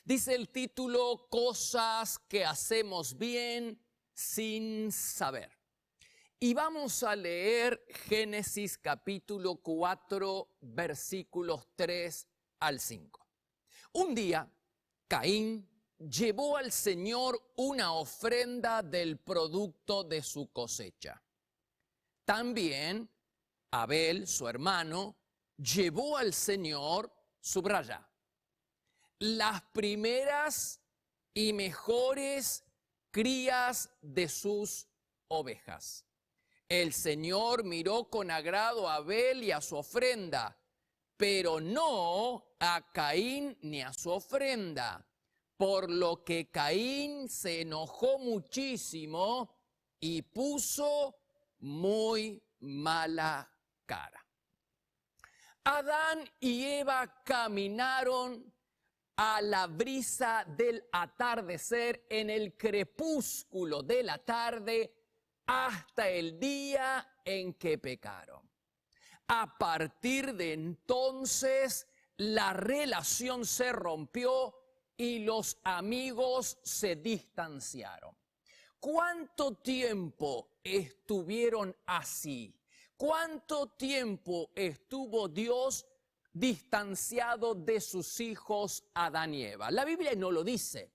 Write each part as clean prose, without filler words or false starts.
Dice el título, Cosas que hacemos bien sin saber. Y vamos a leer Génesis capítulo 4, versículos 3 al 5. Un día, Caín llevó al Señor una ofrenda del producto de su cosecha. También Abel, su hermano, llevó al Señor, subraya, las primeras y mejores crías de sus ovejas. El Señor miró con agrado a Abel y a su ofrenda, pero no a Caín ni a su ofrenda, por lo que Caín se enojó muchísimo y puso muy mala cara. Adán y Eva caminaron a la brisa del atardecer en el crepúsculo de la tarde hasta el día en que pecaron. A partir de entonces, la relación se rompió y los amigos se distanciaron. ¿Cuánto tiempo estuvieron así? ¿Cuánto tiempo estuvo Dios distanciado de sus hijos Adán y Eva? La Biblia no lo dice,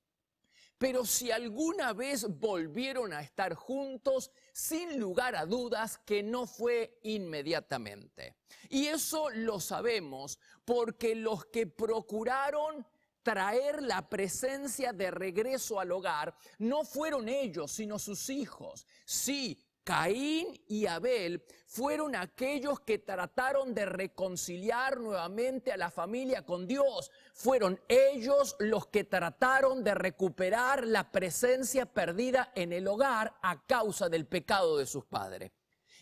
pero si alguna vez volvieron a estar juntos, sin lugar a dudas que no fue inmediatamente. Y eso lo sabemos porque los que procuraron traer la presencia de regreso al hogar no fueron ellos, sino sus hijos. Sí, Caín y Abel fueron aquellos que trataron de reconciliar nuevamente a la familia con Dios. Fueron ellos los que trataron de recuperar la presencia perdida en el hogar a causa del pecado de sus padres.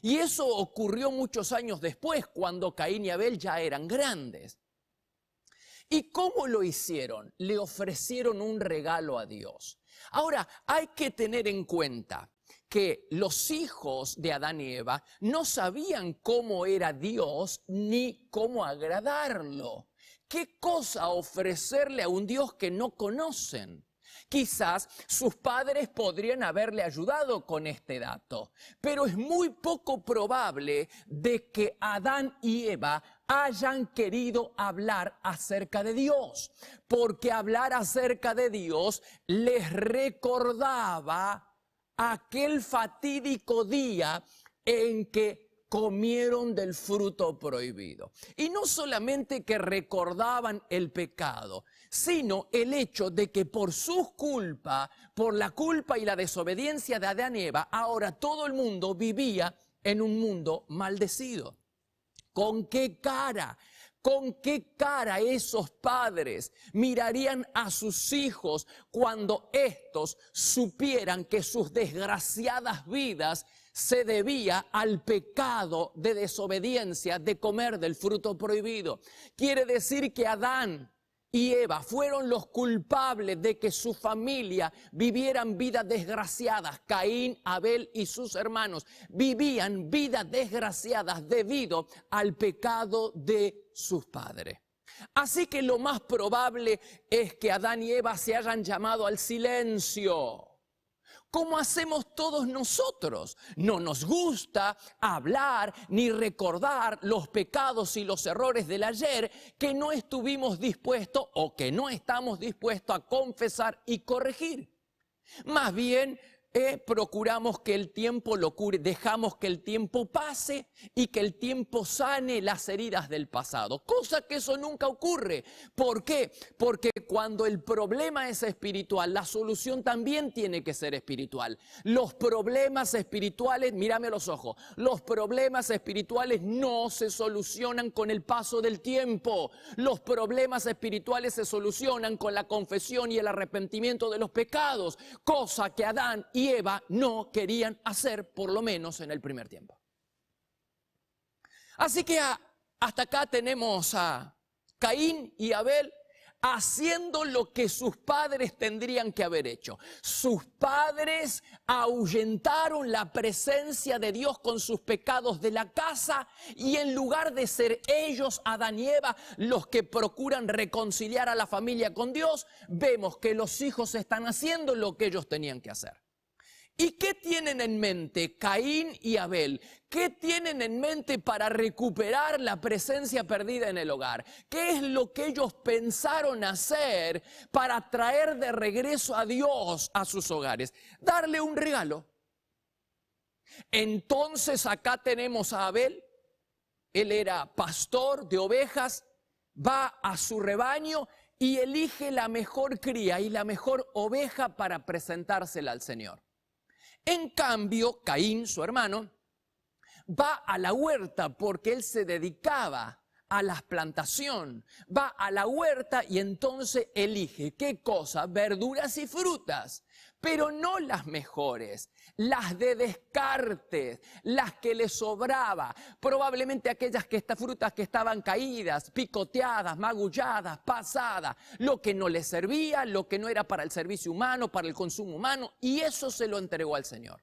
Y eso ocurrió muchos años después, cuando Caín y Abel ya eran grandes. ¿Y cómo lo hicieron? Le ofrecieron un regalo a Dios. Ahora, hay que tener en cuenta que los hijos de Adán y Eva no sabían cómo era Dios ni cómo agradarlo. ¿Qué cosa ofrecerle a un Dios que no conocen? Quizás sus padres podrían haberle ayudado con este dato, pero es muy poco probable de que Adán y Eva hayan querido hablar acerca de Dios, porque hablar acerca de Dios les recordaba aquel fatídico día en que comieron del fruto prohibido. Y no solamente que recordaban el pecado, sino el hecho de que por su culpa, por la culpa y la desobediencia de Adán y Eva, ahora todo el mundo vivía en un mundo maldecido. ¿Con qué cara? ¿Con qué cara esos padres mirarían a sus hijos cuando estos supieran que sus desgraciadas vidas se debía al pecado de desobediencia de comer del fruto prohibido? Quiere decir que Adán y Eva fueron los culpables de que su familia vivieran vidas desgraciadas. Caín, Abel y sus hermanos vivían vidas desgraciadas debido al pecado de sus padres. Así que lo más probable es que Adán y Eva se hayan llamado al silencio, como hacemos todos nosotros. No nos gusta hablar ni recordar los pecados y los errores del ayer que no estuvimos dispuestos o que no estamos dispuestos a confesar y corregir. Más bien, procuramos que el tiempo lo cure, dejamos que el tiempo pase y que el tiempo sane las heridas del pasado, cosa que eso nunca ocurre. ¿Por qué? Porque cuando el problema es espiritual, la solución también tiene que ser espiritual. Los problemas espirituales, mírame a los ojos, los problemas espirituales no se solucionan con el paso del tiempo. Los problemas espirituales se solucionan con la confesión y el arrepentimiento de los pecados, cosa que Adán y Eva no querían hacer, por lo menos en el primer tiempo. Así que hasta acá tenemos a Caín y Abel, haciendo lo que sus padres tendrían que haber hecho. Sus padres ahuyentaron la presencia de Dios con sus pecados de la casa, y en lugar de ser ellos, Adán y Eva, los que procuran reconciliar a la familia con Dios, vemos que los hijos están haciendo lo que ellos tenían que hacer. ¿Y qué tienen en mente Caín y Abel? ¿Qué tienen en mente para recuperar la presencia perdida en el hogar? ¿Qué es lo que ellos pensaron hacer para traer de regreso a Dios a sus hogares? Darle un regalo. Entonces acá tenemos a Abel. Él era pastor de ovejas, va a su rebaño y elige la mejor cría y la mejor oveja para presentársela al Señor. En cambio, Caín, su hermano, va a la huerta porque él se dedicaba a la plantación. Va a la huerta y entonces elige, ¿qué cosa? Verduras y frutas, pero no las mejores, las de descarte, las que le sobraba, probablemente aquellas frutas que estaban caídas, picoteadas, magulladas, pasadas, lo que no le servía, lo que no era para el servicio humano, para el consumo humano, y eso se lo entregó al Señor.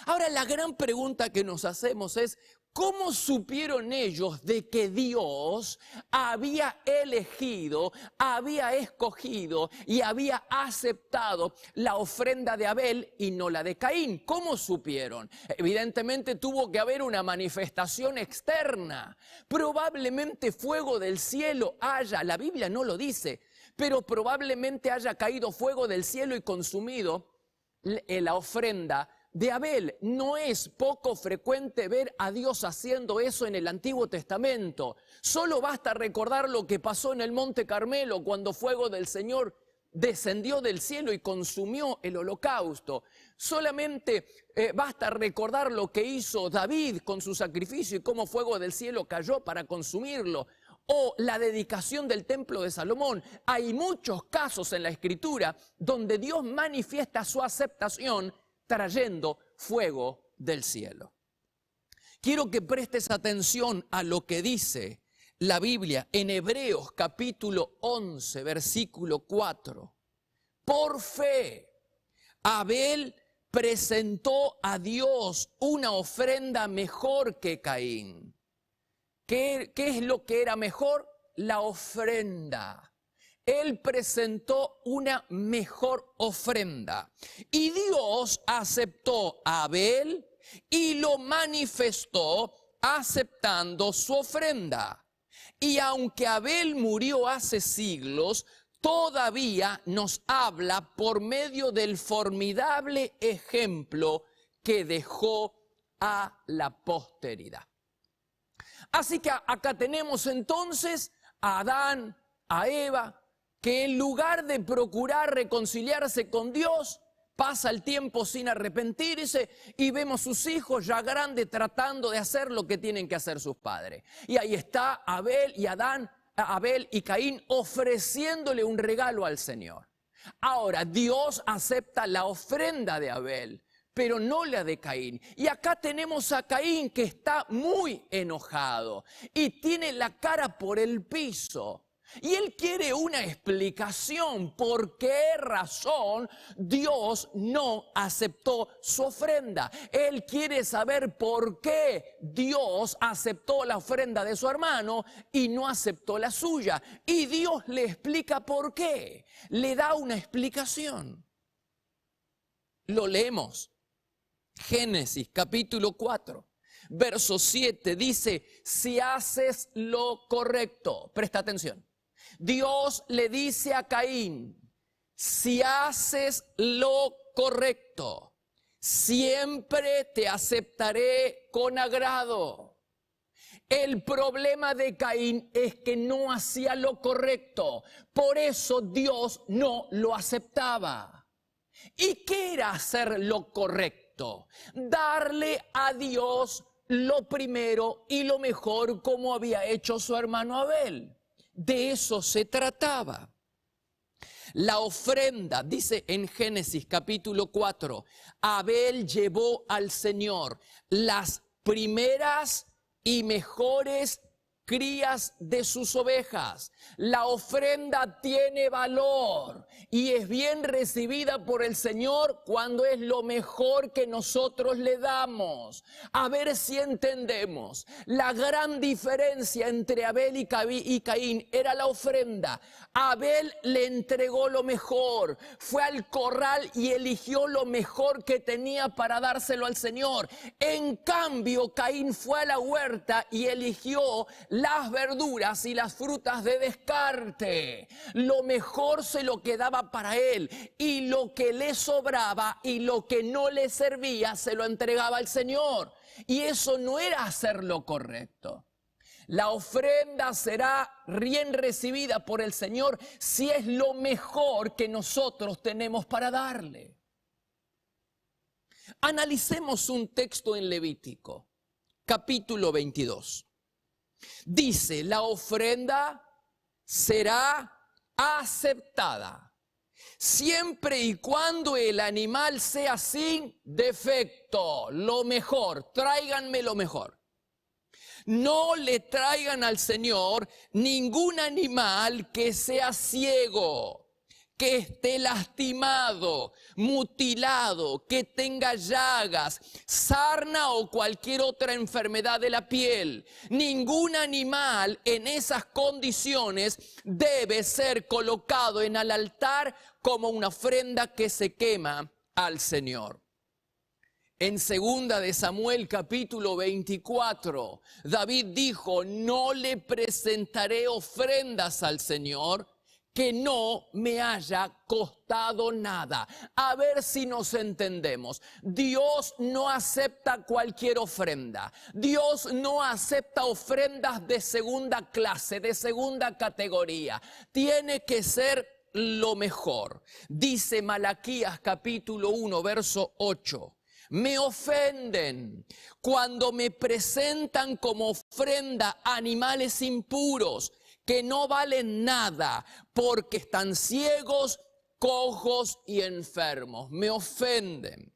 Ahora, la gran pregunta que nos hacemos es, ¿cómo supieron ellos de que Dios había elegido, había escogido y había aceptado la ofrenda de Abel y no la de Caín? ¿Cómo supieron? Evidentemente tuvo que haber una manifestación externa. Probablemente fuego del cielo haya, la Biblia no lo dice, pero probablemente haya caído fuego del cielo y consumido la ofrenda de Abel. No es poco frecuente ver a Dios haciendo eso en el Antiguo Testamento. Solo basta recordar lo que pasó en el Monte Carmelo cuando fuego del Señor descendió del cielo y consumió el holocausto. Solamente basta recordar lo que hizo David con su sacrificio y cómo fuego del cielo cayó para consumirlo. O la dedicación del templo de Salomón. Hay muchos casos en la Escritura donde Dios manifiesta su aceptación trayendo fuego del cielo. Quiero que prestes atención a lo que dice la Biblia en Hebreos capítulo 11, versículo 4. Por fe, Abel presentó a Dios una ofrenda mejor que Caín. ¿Qué es lo que era mejor? La ofrenda. Él presentó una mejor ofrenda. Y Dios aceptó a Abel y lo manifestó aceptando su ofrenda. Y aunque Abel murió hace siglos, todavía nos habla por medio del formidable ejemplo que dejó a la posteridad. Así que acá tenemos entonces a Adán, a Eva, que en lugar de procurar reconciliarse con Dios, pasa el tiempo sin arrepentirse y vemos sus hijos ya grandes tratando de hacer lo que tienen que hacer sus padres. Y ahí está Abel y Caín ofreciéndole un regalo al Señor. Ahora, Dios acepta la ofrenda de Abel, pero no la de Caín. Y acá tenemos a Caín que está muy enojado y tiene la cara por el piso. Y él quiere una explicación por qué razón Dios no aceptó su ofrenda. Él quiere saber por qué Dios aceptó la ofrenda de su hermano y no aceptó la suya. Y Dios le explica por qué. Le da una explicación. Lo leemos. Génesis capítulo 4. Verso 7 dice, si haces lo correcto, presta atención. Dios le dice a Caín, si haces lo correcto, siempre te aceptaré con agrado. El problema de Caín es que no hacía lo correcto, por eso Dios no lo aceptaba. ¿Y qué era hacer lo correcto? Darle a Dios lo primero y lo mejor como había hecho su hermano Abel. De eso se trataba. La ofrenda, dice en Génesis capítulo 4, Abel llevó al Señor las primeras y mejores crías de sus ovejas. La ofrenda tiene valor y es bien recibida por el Señor cuando es lo mejor que nosotros le damos. A ver si entendemos. La gran diferencia entre Abel y Caín era la ofrenda. Abel le entregó lo mejor, fue al corral y eligió lo mejor que tenía para dárselo al Señor. En cambio, Caín fue a la huerta y eligió las verduras y las frutas de descarte. Lo mejor se lo quedaba para él y lo que le sobraba y lo que no le servía se lo entregaba al Señor. Y eso no era hacer lo correcto. La ofrenda será bien recibida por el Señor si es lo mejor que nosotros tenemos para darle. Analicemos un texto en Levítico, capítulo 22. Dice, la ofrenda será aceptada siempre y cuando el animal sea sin defecto. Lo mejor, tráiganme lo mejor. No le traigan al Señor ningún animal que sea ciego, que esté lastimado, mutilado, que tenga llagas, sarna o cualquier otra enfermedad de la piel. Ningún animal en esas condiciones debe ser colocado en el altar como una ofrenda que se quema al Señor. En 2 de Samuel capítulo 24, David dijo, no le presentaré ofrendas al Señor que no me haya costado nada. A ver si nos entendemos. Dios no acepta cualquier ofrenda. Dios no acepta ofrendas de segunda clase, de segunda categoría. Tiene que ser lo mejor. Dice Malaquías capítulo 1, verso 8. Me ofenden cuando me presentan como ofrenda animales impuros que no valen nada porque están ciegos, cojos y enfermos. Me ofenden.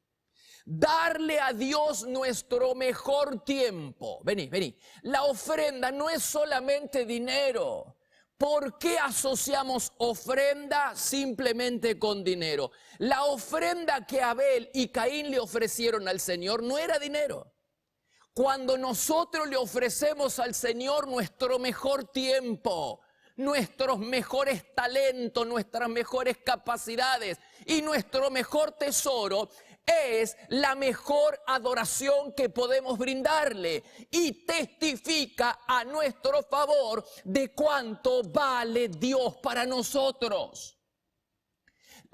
Darle a Dios nuestro mejor tiempo. Vení. La ofrenda no es solamente dinero. ¿Por qué asociamos ofrenda simplemente con dinero? La ofrenda que Abel y Caín le ofrecieron al Señor no era dinero. Cuando nosotros le ofrecemos al Señor nuestro mejor tiempo, nuestros mejores talentos, nuestras mejores capacidades y nuestro mejor tesoro, es la mejor adoración que podemos brindarle y testifica a nuestro favor de cuánto vale Dios para nosotros.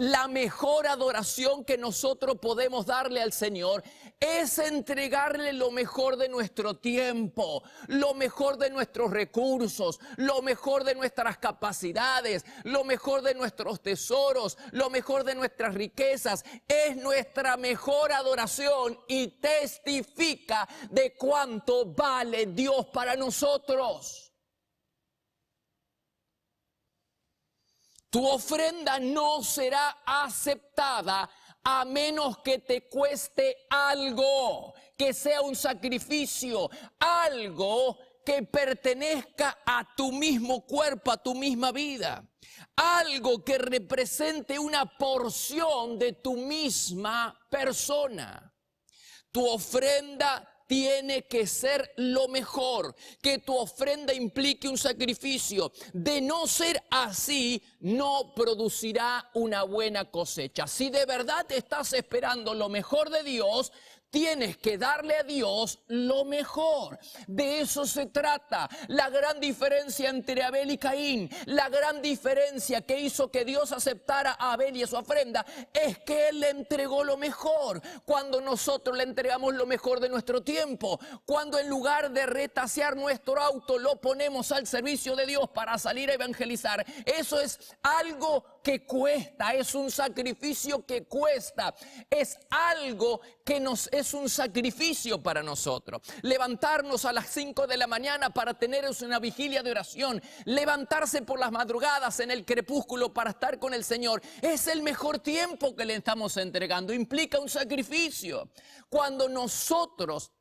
La mejor adoración que nosotros podemos darle al Señor es entregarle lo mejor de nuestro tiempo, lo mejor de nuestros recursos, lo mejor de nuestras capacidades, lo mejor de nuestros tesoros, lo mejor de nuestras riquezas. Es nuestra mejor adoración y testifica de cuánto vale Dios para nosotros. Tu ofrenda no será aceptada a menos que te cueste algo, que sea un sacrificio, algo que pertenezca a tu mismo cuerpo, a tu misma vida, algo que represente una porción de tu misma persona. Tu ofrenda tiene que ser lo mejor, que tu ofrenda implique un sacrificio. De no ser así, no producirá una buena cosecha. Si de verdad estás esperando lo mejor de Dios, tienes que darle a Dios lo mejor. De eso se trata. La gran diferencia entre Abel y Caín, la gran diferencia que hizo que Dios aceptara a Abel y a su ofrenda, es que Él le entregó lo mejor. Cuando nosotros le entregamos lo mejor de nuestro tiempo, cuando en lugar de retasear nuestro auto, lo ponemos al servicio de Dios para salir a evangelizar, eso es algo que cuesta, es un sacrificio que cuesta, es algo que es un sacrificio para nosotros. Levantarnos a las 5 de la mañana para tener una vigilia de oración, levantarse por las madrugadas en el crepúsculo para estar con el Señor, es el mejor tiempo que le estamos entregando, implica un sacrificio. Cuando nosotros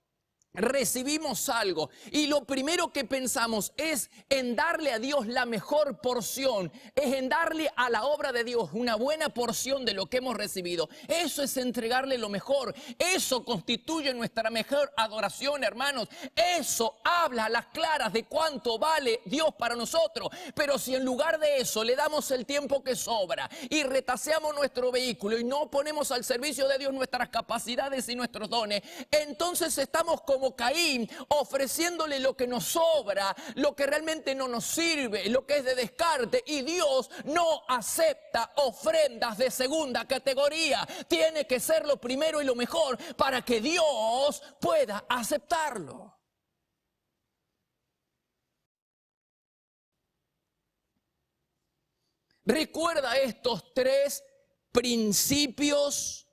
recibimos algo y lo primero que pensamos es en darle a Dios la mejor porción, es en darle a la obra de Dios una buena porción de lo que hemos recibido. Eso es entregarle lo mejor. Eso constituye nuestra mejor adoración, hermanos. Eso habla a las claras de cuánto vale Dios para nosotros. Pero si en lugar de eso le damos el tiempo que sobra y retaseamos nuestro vehículo y no ponemos al servicio de Dios nuestras capacidades y nuestros dones, entonces estamos como Caín, ofreciéndole lo que nos sobra, lo que realmente no nos sirve, lo que es de descarte, y Dios no acepta ofrendas de segunda categoría. Tiene que ser lo primero y lo mejor para que Dios pueda aceptarlo. Recuerda estos 3 principios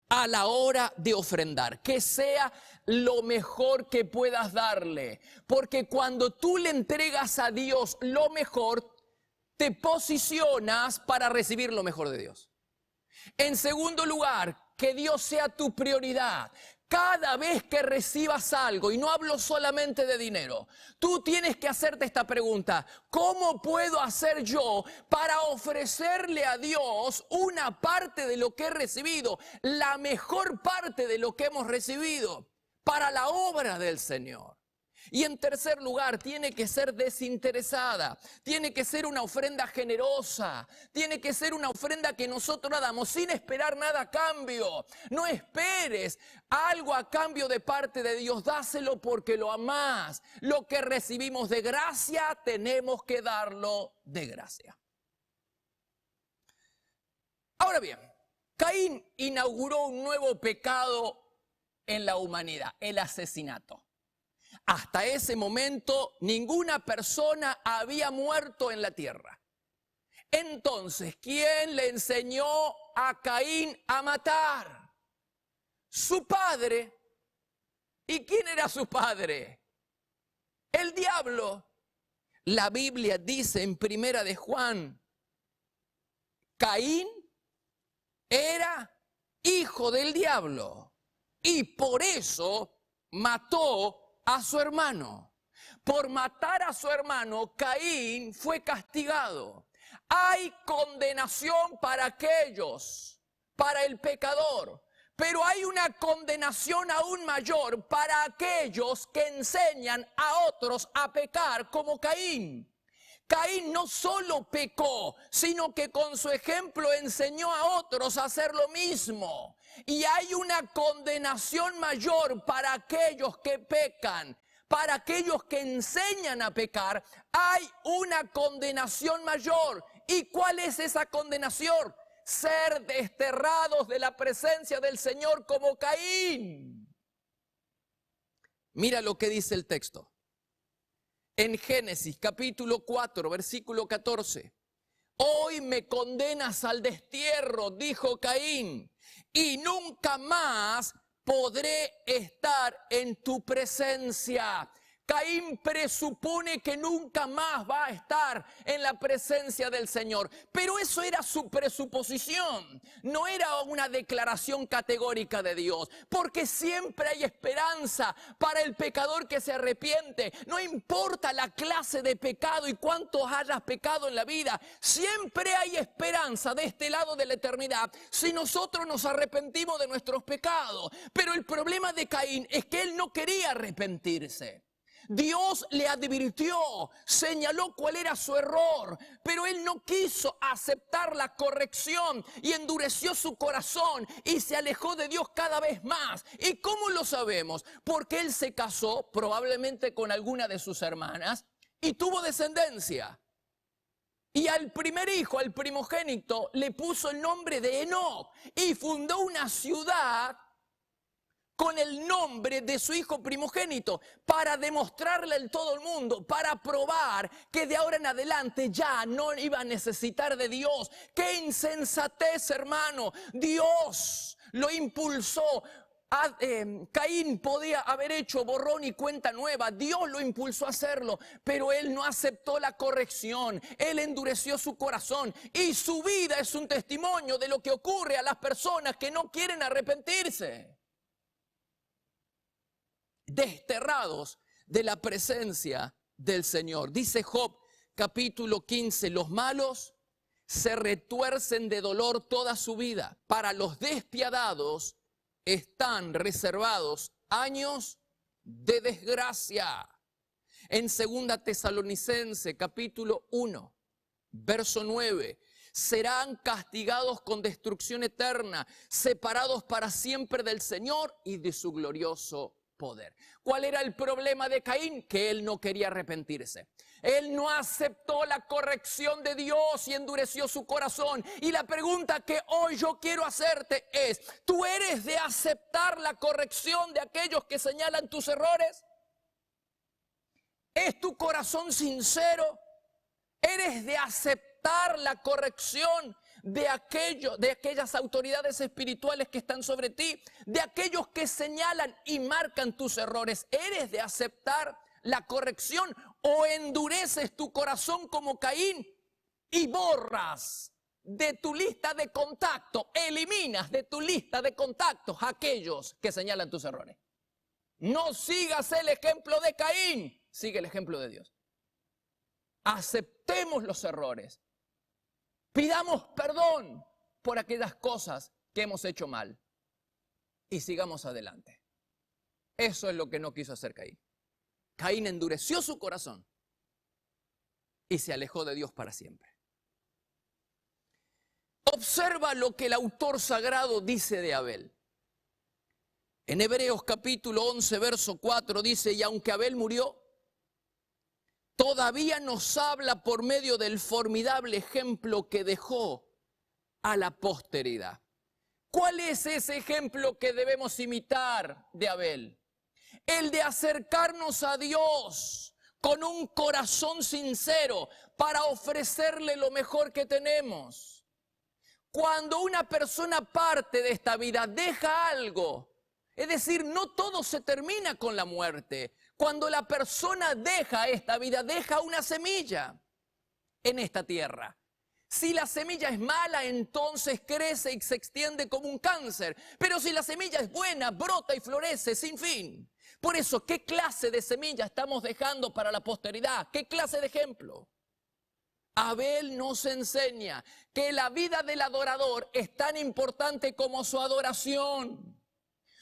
a la hora de ofrendar, que sea lo mejor que puedas darle, porque cuando tú le entregas a Dios lo mejor, te posicionas para recibir lo mejor de Dios. En segundo lugar, que Dios sea tu prioridad. Cada vez que recibas algo, y no hablo solamente de dinero, tú tienes que hacerte esta pregunta: ¿cómo puedo hacer yo para ofrecerle a Dios una parte de lo que he recibido, la mejor parte de lo que hemos recibido, para la obra del Señor? Y en tercer lugar, tiene que ser desinteresada, tiene que ser una ofrenda generosa, tiene que ser una ofrenda que nosotros damos sin esperar nada a cambio. No esperes algo a cambio de parte de Dios, dáselo porque lo amás. Lo que recibimos de gracia, tenemos que darlo de gracia. Ahora bien, Caín inauguró un nuevo pecado en la humanidad: el asesinato. Hasta ese momento ninguna persona había muerto en la tierra. Entonces, ¿quién le enseñó a Caín a matar? Su padre. ¿Y quién era su padre? El diablo. La Biblia dice en 1 de Juan, Caín era hijo del diablo y por eso mató a su hermano. Por matar a su hermano, Caín fue castigado. Hay condenación para aquellos, para el pecador, pero hay una condenación aún mayor para aquellos que enseñan a otros a pecar como Caín. Caín no solo pecó, sino que con su ejemplo enseñó a otros a hacer lo mismo. Y hay una condenación mayor para aquellos que pecan, para aquellos que enseñan a pecar. Hay una condenación mayor. ¿Y cuál es esa condenación? Ser desterrados de la presencia del Señor como Caín. Mira lo que dice el texto. En Génesis capítulo 4, versículo 14. Hoy me condenas al destierro, dijo Caín, y nunca más podré estar en tu presencia. Caín presupone que nunca más va a estar en la presencia del Señor. Pero eso era su presuposición, no era una declaración categórica de Dios. Porque siempre hay esperanza para el pecador que se arrepiente. No importa la clase de pecado y cuántos hayas pecado en la vida, siempre hay esperanza de este lado de la eternidad si nosotros nos arrepentimos de nuestros pecados. Pero el problema de Caín es que él no quería arrepentirse. Dios le advirtió, señaló cuál era su error, pero él no quiso aceptar la corrección y endureció su corazón y se alejó de Dios cada vez más. ¿Y cómo lo sabemos? Porque él se casó probablemente con alguna de sus hermanas y tuvo descendencia. Y al primer hijo, al primogénito, le puso el nombre de Enoc y fundó una ciudad con el nombre de su hijo primogénito, para demostrarle a todo el mundo, para probar que de ahora en adelante ya no iba a necesitar de Dios. ¡Qué insensatez, hermano! Dios lo impulsó. Caín podía haber hecho borrón y cuenta nueva. Dios lo impulsó a hacerlo, pero él no aceptó la corrección. Él endureció su corazón y su vida es un testimonio de lo que ocurre a las personas que no quieren arrepentirse. desterrados de la presencia del Señor. Dice Job, capítulo 15, los malos se retuercen de dolor toda su vida. Para los despiadados están reservados años de desgracia. En 2 Tesalonicenses, capítulo 1, verso 9, serán castigados con destrucción eterna, separados para siempre del Señor y de su glorioso poder. ¿Cuál era el problema de Caín? Que él no quería arrepentirse. Él no aceptó la corrección de Dios y endureció su corazón. Y la pregunta que hoy yo quiero hacerte es, ¿tú eres de aceptar la corrección de aquellos que señalan tus errores? ¿Es tu corazón sincero? ¿Eres de aceptar la corrección de aquellas autoridades espirituales que están sobre ti? De aquellos que señalan y marcan tus errores. ¿Eres de aceptar la corrección o endureces tu corazón como Caín y borras de tu lista de contactos, eliminas de tu lista de contactos a aquellos que señalan tus errores? No sigas el ejemplo de Caín, sigue el ejemplo de Dios. Aceptemos los errores, pidamos perdón por aquellas cosas que hemos hecho mal y sigamos adelante. Eso es lo que no quiso hacer Caín. Caín endureció su corazón y se alejó de Dios para siempre. Observa lo que el autor sagrado dice de Abel. En Hebreos capítulo 11, verso 4 dice, y aunque Abel murió, todavía nos habla por medio del formidable ejemplo que dejó a la posteridad. ¿Cuál es ese ejemplo que debemos imitar de Abel? El de acercarnos a Dios con un corazón sincero para ofrecerle lo mejor que tenemos. Cuando una persona parte de esta vida, deja algo. Es decir, no todo se termina con la muerte. Cuando la persona deja esta vida, deja una semilla en esta tierra. Si la semilla es mala, entonces crece y se extiende como un cáncer. Pero si la semilla es buena, brota y florece sin fin. Por eso, ¿qué clase de semilla estamos dejando para la posteridad? ¿Qué clase de ejemplo? Abel nos enseña que la vida del adorador es tan importante como su adoración.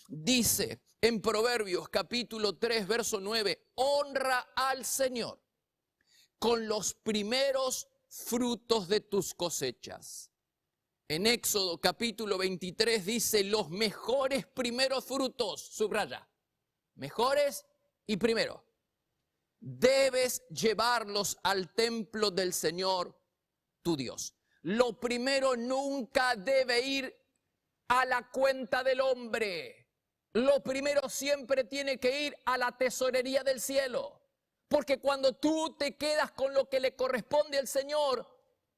Dice en Proverbios capítulo 3, verso 9, honra al Señor con los primeros frutos de tus cosechas. En Éxodo capítulo 23 dice los mejores primeros frutos, subraya, mejores y primero. Debes llevarlos al templo del Señor tu Dios. Lo primero nunca debe ir a la cuenta del hombre. Lo primero siempre tiene que ir a la tesorería del cielo. Porque cuando tú te quedas con lo que le corresponde al Señor,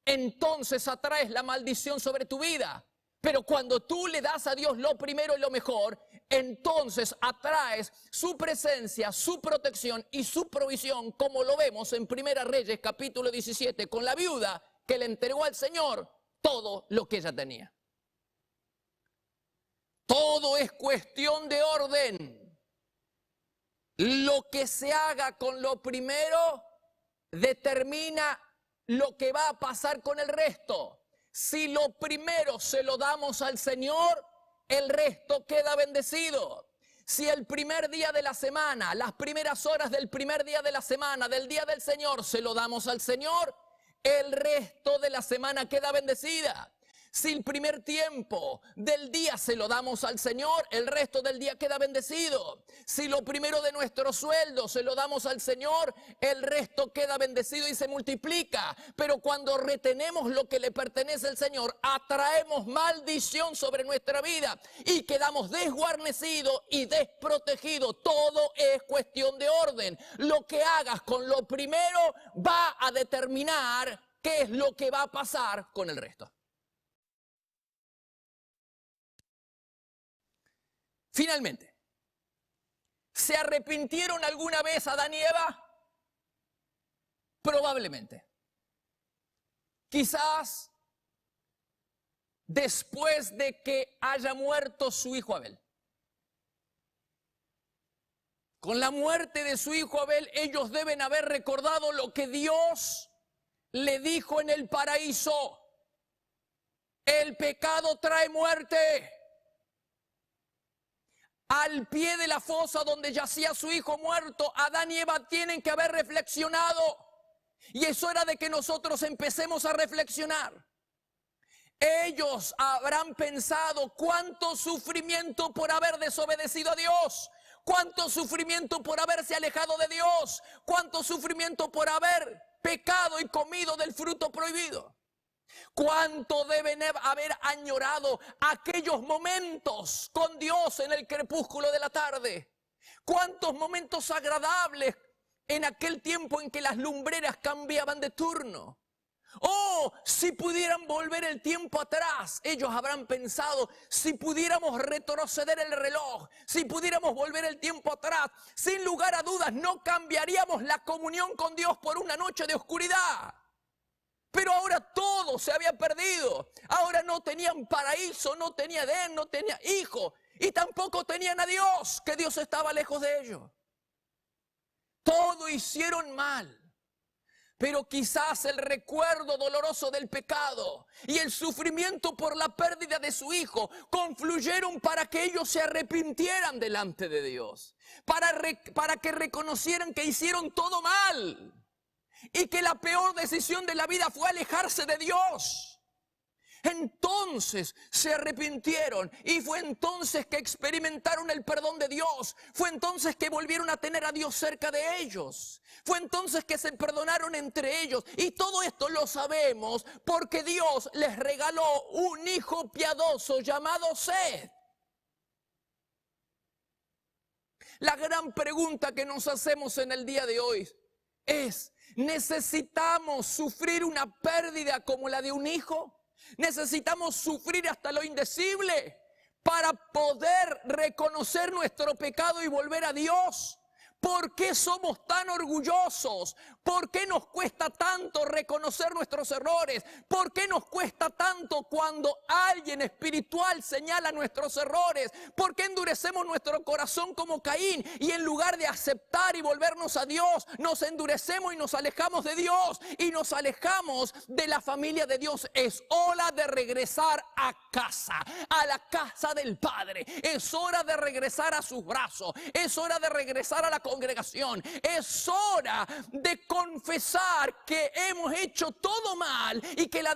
entonces atraes la maldición sobre tu vida. Pero cuando tú le das a Dios lo primero y lo mejor, entonces atraes su presencia, su protección y su provisión, como lo vemos en Primera Reyes capítulo 17, con la viuda que le entregó al Señor todo lo que ella tenía. Todo es cuestión de orden. Lo que se haga con lo primero determina lo que va a pasar con el resto. Si lo primero se lo damos al Señor, el resto queda bendecido. Si el primer día de la semana, las primeras horas del primer día de la semana, del día del Señor, se lo damos al Señor, el resto de la semana queda bendecida. Si el primer tiempo del día se lo damos al Señor, el resto del día queda bendecido. Si lo primero de nuestro sueldo se lo damos al Señor, el resto queda bendecido y se multiplica. Pero cuando retenemos lo que le pertenece al Señor, atraemos maldición sobre nuestra vida y quedamos desguarnecidos y desprotegidos. Todo es cuestión de orden. Lo que hagas con lo primero va a determinar qué es lo que va a pasar con el resto. Finalmente, ¿se arrepintieron alguna vez Adán y Eva? Probablemente. Quizás después de que haya muerto su hijo Abel. Con la muerte de su hijo Abel, ellos deben haber recordado lo que Dios le dijo en el paraíso. El pecado trae muerte. Al pie de la fosa donde yacía su hijo muerto, Adán y Eva tienen que haber reflexionado. Y es hora de que nosotros empecemos a reflexionar. Ellos habrán pensado cuánto sufrimiento por haber desobedecido a Dios, cuánto sufrimiento por haberse alejado de Dios, cuánto sufrimiento por haber pecado y comido del fruto prohibido. Cuánto deben haber añorado aquellos momentos con Dios en el crepúsculo de la tarde. Cuántos momentos agradables en aquel tiempo en que las lumbreras cambiaban de turno. Oh, si pudieran volver el tiempo atrás, ellos habrán pensado, si pudiéramos retroceder el reloj, si pudiéramos volver el tiempo atrás, sin lugar a dudas no cambiaríamos la comunión con Dios por una noche de oscuridad. Pero ahora todo se había perdido. Ahora no tenían paraíso, no tenía Edén, no tenía hijo. Y tampoco tenían a Dios, que Dios estaba lejos de ellos. Todo hicieron mal. Pero quizás el recuerdo doloroso del pecado y el sufrimiento por la pérdida de su hijo confluyeron para que ellos se arrepintieran delante de Dios. Para que reconocieran que hicieron todo mal. Y que la peor decisión de la vida fue alejarse de Dios. Entonces se arrepintieron y fue entonces que experimentaron el perdón de Dios. Fue entonces que volvieron a tener a Dios cerca de ellos. Fue entonces que se perdonaron entre ellos. Y todo esto lo sabemos porque Dios les regaló un hijo piadoso llamado Seth. La gran pregunta que nos hacemos en el día de hoy es: ¿necesitamos sufrir una pérdida como la de un hijo? ¿Necesitamos sufrir hasta lo indecible para poder reconocer nuestro pecado y volver a Dios? ¿Por qué somos tan orgullosos? ¿Por qué nos cuesta tanto reconocer nuestros errores? ¿Por qué nos cuesta tanto cuando alguien espiritual señala nuestros errores? ¿Por qué endurecemos nuestro corazón como Caín? Y en lugar de aceptar y volvernos a Dios, nos endurecemos y nos alejamos de Dios. Y nos alejamos de la familia de Dios. Es hora de regresar a casa, a la casa del Padre. Es hora de regresar a sus brazos. Es hora de regresar a la congregación. Es hora de confesar que hemos hecho todo mal y que la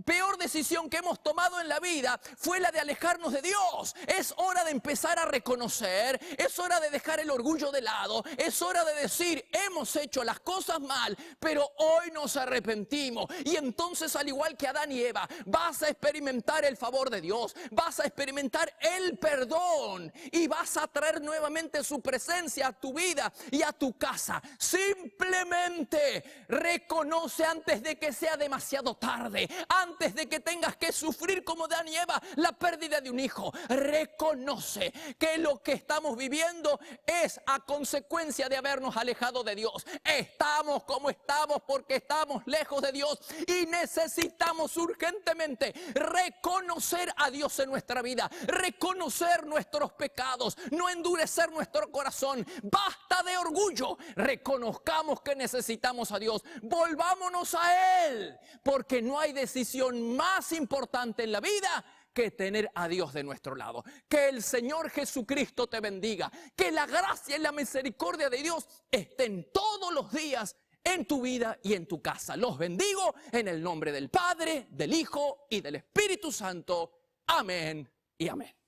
peor decisión que hemos tomado en la vida fue la de alejarnos de Dios. Es hora de empezar a reconocer, es hora de dejar el orgullo de lado, es hora de decir, hemos hecho las cosas mal, pero hoy nos arrepentimos. Y entonces, al igual que Adán y Eva, vas a experimentar el favor de Dios, vas a experimentar el perdón y vas a traer nuevamente su presencia a tu vida y a tu casa. Simplemente reconoce antes de que sea demasiado tarde, antes de que tengas que sufrir como Adán y Eva la pérdida de un hijo. Reconoce que lo que estamos viviendo es a consecuencia de habernos alejado de Dios. Estamos como estamos porque estamos lejos de Dios y necesitamos urgentemente reconocer a Dios en nuestra vida, reconocer nuestros pecados, no endurecer nuestro corazón. Basta de orgullo, reconozcamos que necesitamos a Dios, volvámonos a Él, porque no hay decisión más importante en la vida que tener a Dios de nuestro lado. Que el Señor Jesucristo te bendiga, que la gracia y la misericordia de Dios estén todos los días en tu vida y en tu casa. Los bendigo en el nombre del Padre, del Hijo y del Espíritu Santo. Amén y amén.